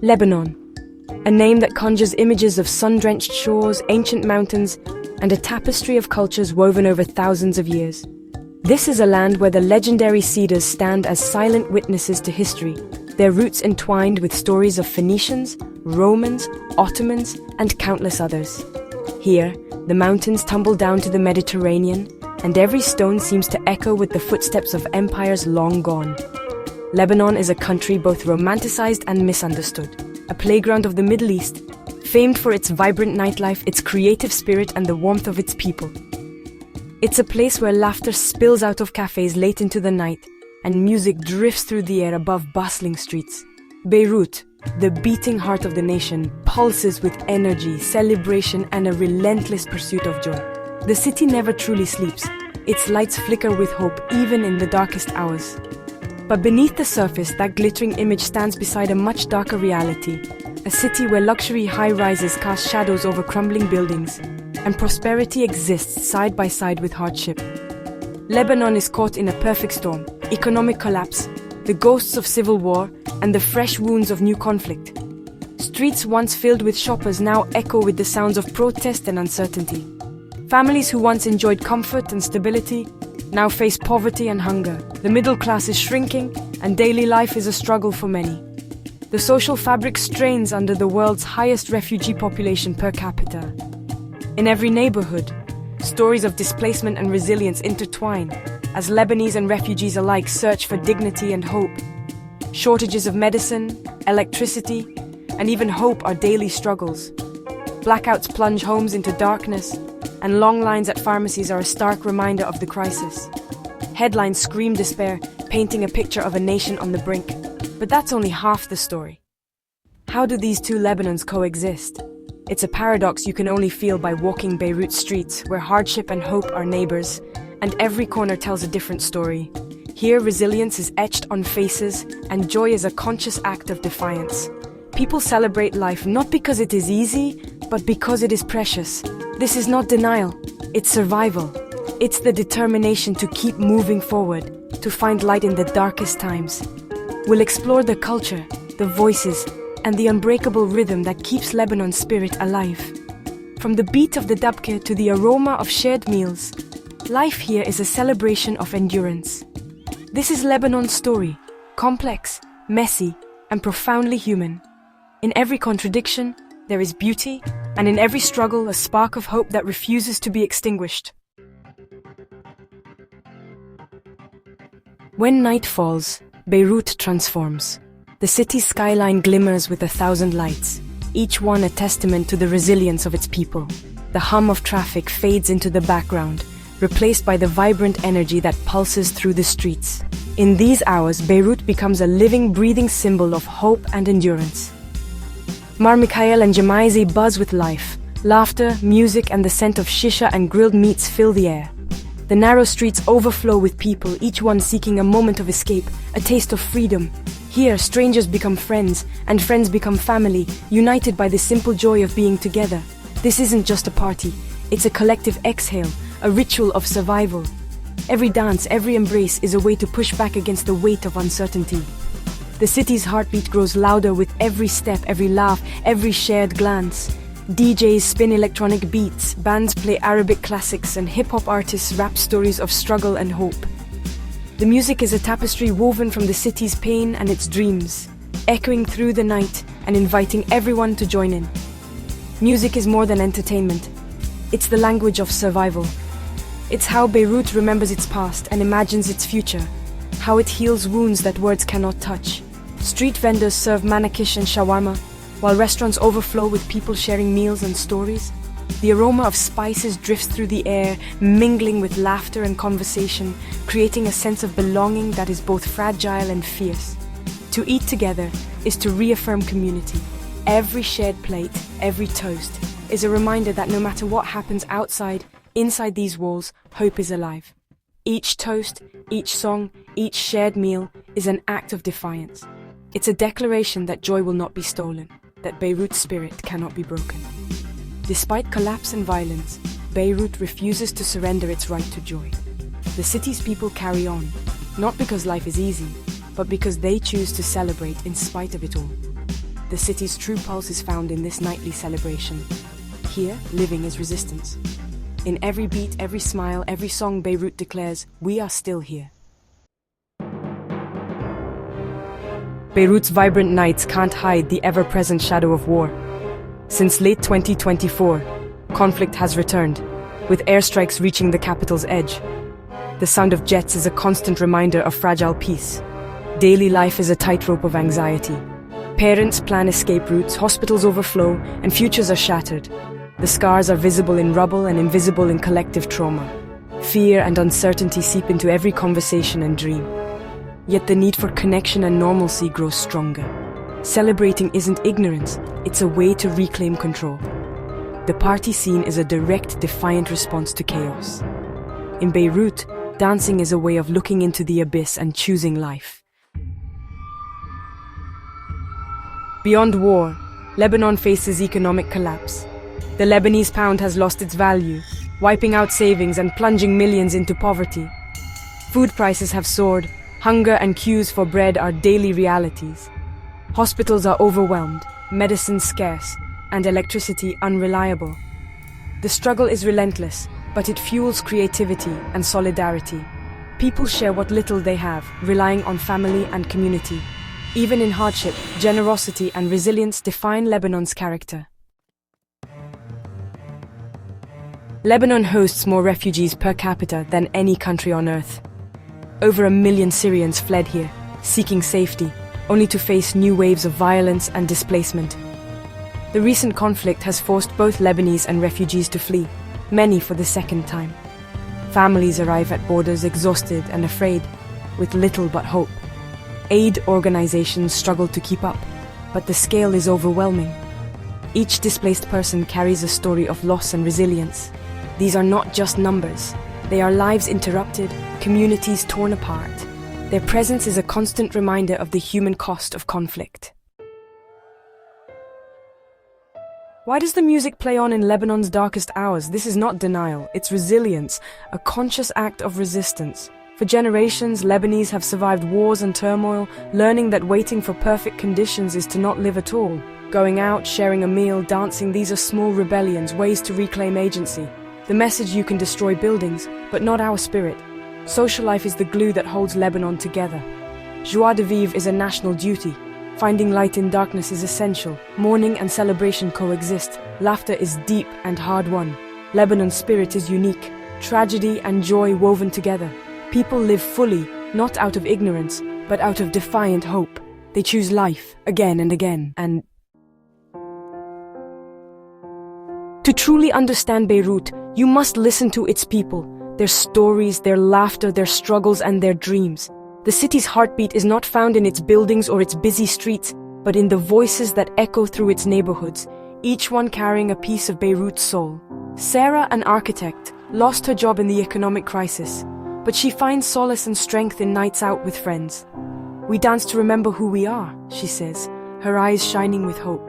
Lebanon, a name that conjures images of sun-drenched shores, ancient mountains, and a tapestry of cultures woven over thousands of years. This is a land where the legendary cedars stand as silent witnesses to history, their roots entwined with stories of Phoenicians, Romans, Ottomans, and countless others. Here, the mountains tumble down to the Mediterranean, and every stone seems to echo with the footsteps of empires long gone. Lebanon is a country both romanticized and misunderstood, a playground of the Middle East, famed for its vibrant nightlife, its creative spirit, and the warmth of its people. It's a place where laughter spills out of cafes late into the night, and music drifts through the air above bustling streets. Beirut, the beating heart of the nation, pulses with energy, celebration, and a relentless pursuit of joy. The city never truly sleeps. Its lights flicker with hope even in the darkest hours. But beneath the surface, that glittering image stands beside a much darker reality. A city where luxury high-rises cast shadows over crumbling buildings, and prosperity exists side by side with hardship. Lebanon is caught in a perfect storm: economic collapse, the ghosts of civil war, and the fresh wounds of new conflict. Streets once filled with shoppers now echo with the sounds of protest and uncertainty. Families who once enjoyed comfort and stability now face poverty and hunger. The middle class is shrinking, and daily life is a struggle for many. The social fabric strains under the world's highest refugee population per capita. In every neighborhood, stories of displacement and resilience intertwine as Lebanese and refugees alike search for dignity and hope. Shortages of medicine, electricity, and even hope are daily struggles. Blackouts plunge homes into darkness, and long lines at pharmacies are a stark reminder of the crisis. Headlines scream despair, painting a picture of a nation on the brink. But that's only half the story. How do these two Lebanons coexist? It's a paradox you can only feel by walking Beirut streets, where hardship and hope are neighbors, and every corner tells a different story. Here, resilience is etched on faces, and joy is a conscious act of defiance. People celebrate life not because it is easy, but because it is precious. This is not denial, it's survival. It's the determination to keep moving forward, to find light in the darkest times. We'll explore the culture, the voices, and the unbreakable rhythm that keeps Lebanon's spirit alive. From the beat of the dabke to the aroma of shared meals, life here is a celebration of endurance. This is Lebanon's story, complex, messy, and profoundly human. In every contradiction, there is beauty, and in every struggle, a spark of hope that refuses to be extinguished. When night falls, Beirut transforms. The city's skyline glimmers with 1,000 lights, each one a testament to the resilience of its people. The hum of traffic fades into the background, replaced by the vibrant energy that pulses through the streets. In these hours, Beirut becomes a living, breathing symbol of hope and endurance. Mar Mikhael and Jamaizi buzz with life. Laughter, music, and the scent of shisha and grilled meats fill the air. The narrow streets overflow with people, each one seeking a moment of escape, a taste of freedom. Here, strangers become friends, and friends become family, united by the simple joy of being together. This isn't just a party, it's a collective exhale, a ritual of survival. Every dance, every embrace is a way to push back against the weight of uncertainty. The city's heartbeat grows louder with every step, every laugh, every shared glance. DJs spin electronic beats, bands play Arabic classics, and hip-hop artists rap stories of struggle and hope. The music is a tapestry woven from the city's pain and its dreams, echoing through the night and inviting everyone to join in. Music is more than entertainment. It's the language of survival. It's how Beirut remembers its past and imagines its future, how it heals wounds that words cannot touch. Street vendors serve manakish and shawarma, while restaurants overflow with people sharing meals and stories. The aroma of spices drifts through the air, mingling with laughter and conversation, creating a sense of belonging that is both fragile and fierce. To eat together is to reaffirm community. Every shared plate, every toast, is a reminder that no matter what happens outside, inside these walls, hope is alive. Each toast, each song, each shared meal is an act of defiance. It's a declaration that joy will not be stolen, that Beirut's spirit cannot be broken. Despite collapse and violence, Beirut refuses to surrender its right to joy. The city's people carry on, not because life is easy, but because they choose to celebrate in spite of it all. The city's true pulse is found in this nightly celebration. Here, living is resistance. In every beat, every smile, every song, Beirut declares, "We are still here." Beirut's vibrant nights can't hide the ever-present shadow of war. Since late 2024, conflict has returned, with airstrikes reaching the capital's edge. The sound of jets is a constant reminder of fragile peace. Daily life is a tightrope of anxiety. Parents plan escape routes, hospitals overflow, and futures are shattered. The scars are visible in rubble and invisible in collective trauma. Fear and uncertainty seep into every conversation and dream. Yet the need for connection and normalcy grows stronger. Celebrating isn't ignorance, it's a way to reclaim control. The party scene is a direct, defiant response to chaos. In Beirut, dancing is a way of looking into the abyss and choosing life. Beyond war, Lebanon faces economic collapse. The Lebanese pound has lost its value, wiping out savings and plunging millions into poverty. Food prices have soared, hunger and queues for bread are daily realities. Hospitals are overwhelmed, medicines scarce, and electricity unreliable. The struggle is relentless, but it fuels creativity and solidarity. People share what little they have, relying on family and community. Even in hardship, generosity and resilience define Lebanon's character. Lebanon hosts more refugees per capita than any country on earth. Over 1 million Syrians fled here, seeking safety, only to face new waves of violence and displacement. The recent conflict has forced both Lebanese and refugees to flee, many for the second time. Families arrive at borders exhausted and afraid, with little but hope. Aid organizations struggle to keep up, but the scale is overwhelming. Each displaced person carries a story of loss and resilience. These are not just numbers. They are lives interrupted, communities torn apart. Their presence is a constant reminder of the human cost of conflict. Why does the music play on in Lebanon's darkest hours? This is not denial, it's resilience, a conscious act of resistance. For generations, Lebanese have survived wars and turmoil, learning that waiting for perfect conditions is to not live at all. Going out, sharing a meal, dancing, these are small rebellions, ways to reclaim agency. The message: you can destroy buildings, but not our spirit. Social life is the glue that holds Lebanon together. Joie de vivre is a national duty. Finding light in darkness is essential. Mourning and celebration coexist. Laughter is deep and hard-won. Lebanon's spirit is unique. Tragedy and joy woven together. People live fully, not out of ignorance, but out of defiant hope. They choose life again and again, and to truly understand Beirut, you must listen to its people, their stories, their laughter, their struggles, and their dreams. The city's heartbeat is not found in its buildings or its busy streets, but in the voices that echo through its neighborhoods, each one carrying a piece of Beirut's soul. Sarah, an architect, lost her job in the economic crisis, but she finds solace and strength in nights out with friends. "We dance to remember who we are," she says, her eyes shining with hope.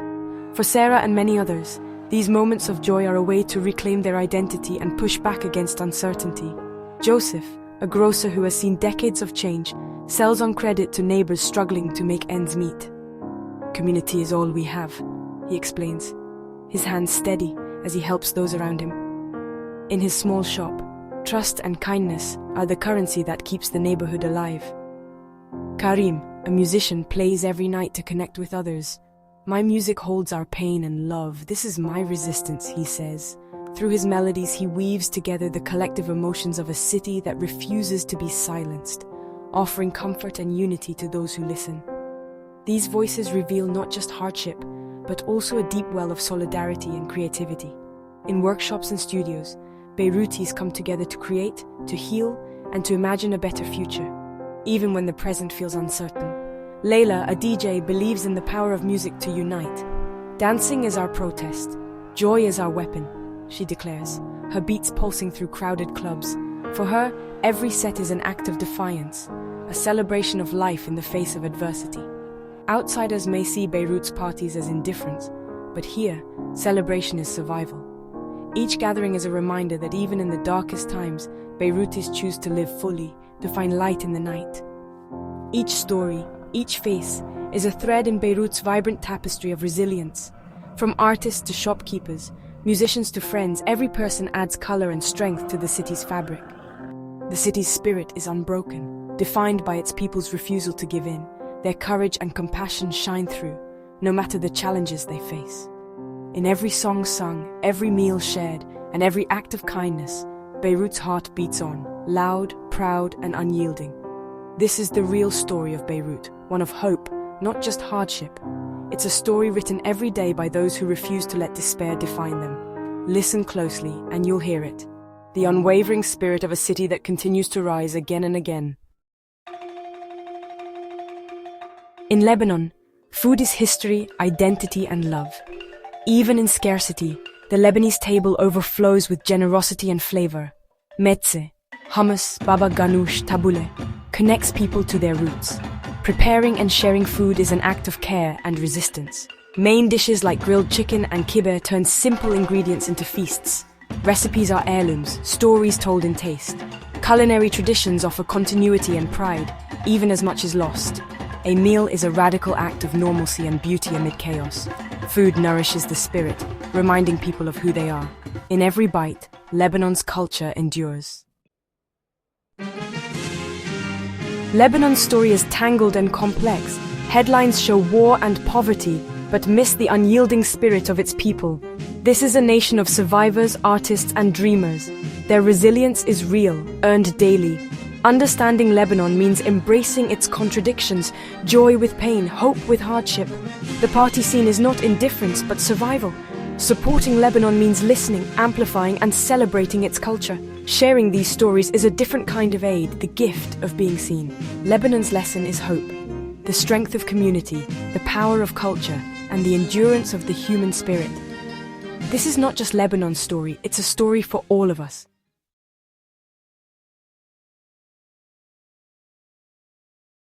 For Sarah and many others, these moments of joy are a way to reclaim their identity and push back against uncertainty. Joseph, a grocer who has seen decades of change, sells on credit to neighbors struggling to make ends meet. "Community is all we have," he explains, his hands steady as he helps those around him. In his small shop, trust and kindness are the currency that keeps the neighborhood alive. Karim, a musician, plays every night to connect with others. "My music holds our pain and love. This is my resistance," he says. Through his melodies, he weaves together the collective emotions of a city that refuses to be silenced, offering comfort and unity to those who listen. These voices reveal not just hardship, but also a deep well of solidarity and creativity. In workshops and studios, Beirutis come together to create, to heal, and to imagine a better future, even when the present feels uncertain. Layla, a DJ, believes in the power of music to unite. "Dancing is our protest. Joy is our weapon," she declares, her beats pulsing through crowded clubs. For her, every set is an act of defiance, a celebration of life in the face of adversity. Outsiders may see Beirut's parties as indifference, but here, celebration is survival. Each gathering is a reminder that even in the darkest times, Beirutis choose to live fully, to find light in the night. Each story, each face, is a thread in Beirut's vibrant tapestry of resilience. From artists to shopkeepers, musicians to friends, every person adds color and strength to the city's fabric. The city's spirit is unbroken, defined by its people's refusal to give in. Their courage and compassion shine through, no matter the challenges they face. In every song sung, every meal shared, and every act of kindness, Beirut's heart beats on, loud, proud, and unyielding. This is the real story of Beirut, one of hope, not just hardship. It's a story written every day by those who refuse to let despair define them. Listen closely, and you'll hear it. The unwavering spirit of a city that continues to rise again and again. In Lebanon, food is history, identity, and love. Even in scarcity, the Lebanese table overflows with generosity and flavor. Metze, hummus, baba ganoush, tabbouleh, connects people to their roots. Preparing and sharing food is an act of care and resistance. Main dishes like grilled chicken and kibbeh turn simple ingredients into feasts. Recipes are heirlooms, stories told in taste. Culinary traditions offer continuity and pride, even as much is lost. A meal is a radical act of normalcy and beauty amid chaos. Food nourishes the spirit, reminding people of who they are. In every bite, Lebanon's culture endures. Lebanon's story is tangled and complex. Headlines show war and poverty, but miss the unyielding spirit of its people. This is a nation of survivors, artists, and dreamers. Their resilience is real, earned daily. Understanding Lebanon means embracing its contradictions, joy with pain, hope with hardship. The party scene is not indifference, but survival. Supporting Lebanon means listening, amplifying, and celebrating its culture. Sharing these stories is a different kind of aid, the gift of being seen. Lebanon's lesson is hope, the strength of community, the power of culture, and the endurance of the human spirit. This is not just Lebanon's story, it's a story for all of us.